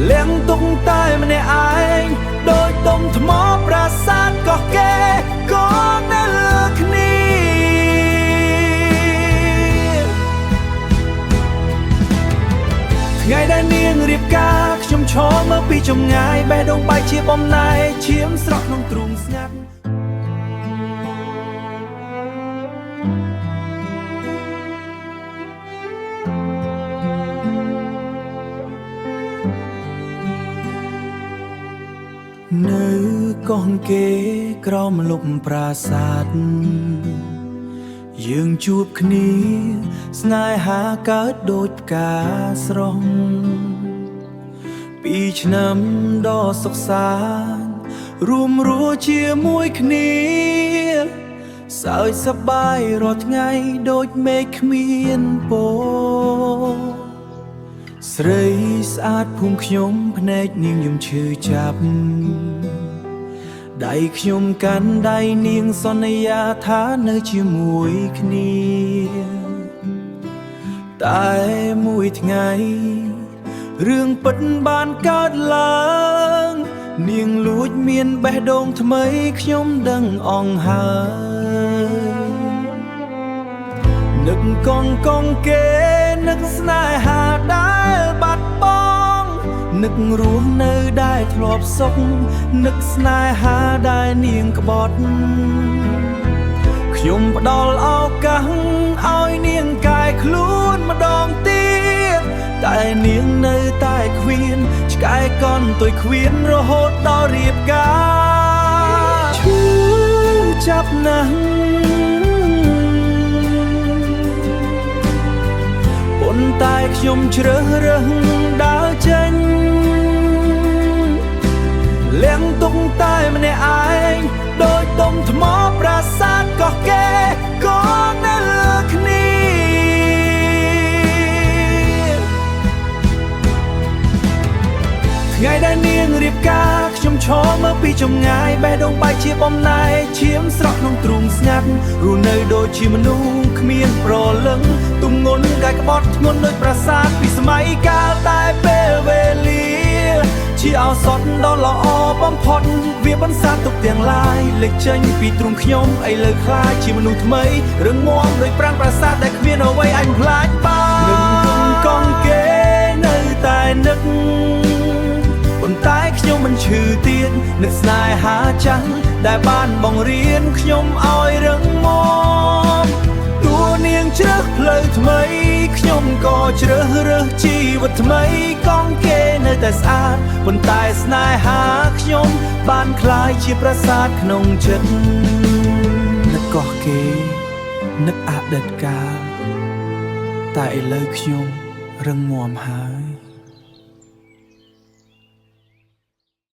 เลี้ยงตุงใต้มาในอายโดยตรงทมอปราสาทก็แก่ก็นั่นเลิกนี้ไงได้เนียงรีบกาชมชอเมื่อปีจมง่ายแบดงไปเชียบอมนายเชียมสระน้องตรุงสงัดនៅកងគេក្រោមលំប្រាសាទយើងជួបគ្នាស្នេហាកើតដូចផ្កាស្រស់ពីឆ្នាំដ៏សុខសាន្តរួមរស់ជាមួយគ្នាសើចសប្បាយរាល់ថ្ងៃដូចមេឃគ្មានពណ៌ស្រីស្អាតភូមិខ្ញុំភ្នែកនាងខ្ញុំឈឺចាប់ដៃខ្ញុំកាន់ដៃនាងសន្យាថានៅជាមួយគ្នាតែមួយថ្ងៃរឿងពិតបានកើតឡើងនាងលួចមានបេះដូងថ្មីខ្ញុំដឹងអង្ហើយនឹកកងគេនឹកស្នេហាដែលបាត់បង់នឹករស់នៅដែលធ្លាប់សុខនឹកស្នេហាដែលនាងក្បត់ខ្ញុំផ្ដល់ឱកាសឲ្យនាងកែខ្លួនម្ដងទៀតតែនាងនៅតែគ្មានឆ្កែកន់ទុយគ្មានរហូតដល់រៀបការឈឺចាប់ណាស់ប៉ុន្តែខ្ញុំជ្រើសរើសដើរចេញលៀងទុកតែម្នាក់ឯងដោយដុំថ្មប្រាសាទក៏គេក៏នៅលើគ្នាថ្ងៃដែលនាងរៀបការខ្ញុំឈរមើលពីចម្ងាយបេះដូងបែកជាបំណែកឈាមស្រក់ក្នុងទ្រូងស្ងាត់រស់នៅដូចជាមនុស្សគ្មានប្រលឹងទម្ងន់កាយក្បត់ធ្ងន់ដូចប្រាសាទពីសម័យកាលតែពេលវេលាជាឱសថដ៏ល្អបំផុតវាបន្សាទុកទាំងឡាយលេចចេញពីទ្រូងខ្ញុំឥឡូវខ្លាចជាមនុស្សថ្មីរឹងមាំដោយប្រាំងប្រាសាទដែលគ្មានអ្វីអាចបំផ្លាញបាននឹងកងគេនៅតែនឹកប៉ុន្តែខ្ញុំមិនឈឺទៀតនឹកស្នេហាចាស់ដែលបានបង្រៀនខ្ញុំឲ្យរឹងមាំតួនាងជ្រើសផ្លូវថ្មីខ្ញុំក៏ជ្រើសរើសជីវិតថ្មីកងគេនៅតែស្អាតប៉ុន្តែស្នេហាខ្ញុំបានคล้ายជាប្រាសាទក្នុងចិត្តនឹកកោះគេនឹកអតីតកាលតែឥឡូវខ្ញុំរឹងមាំហើយ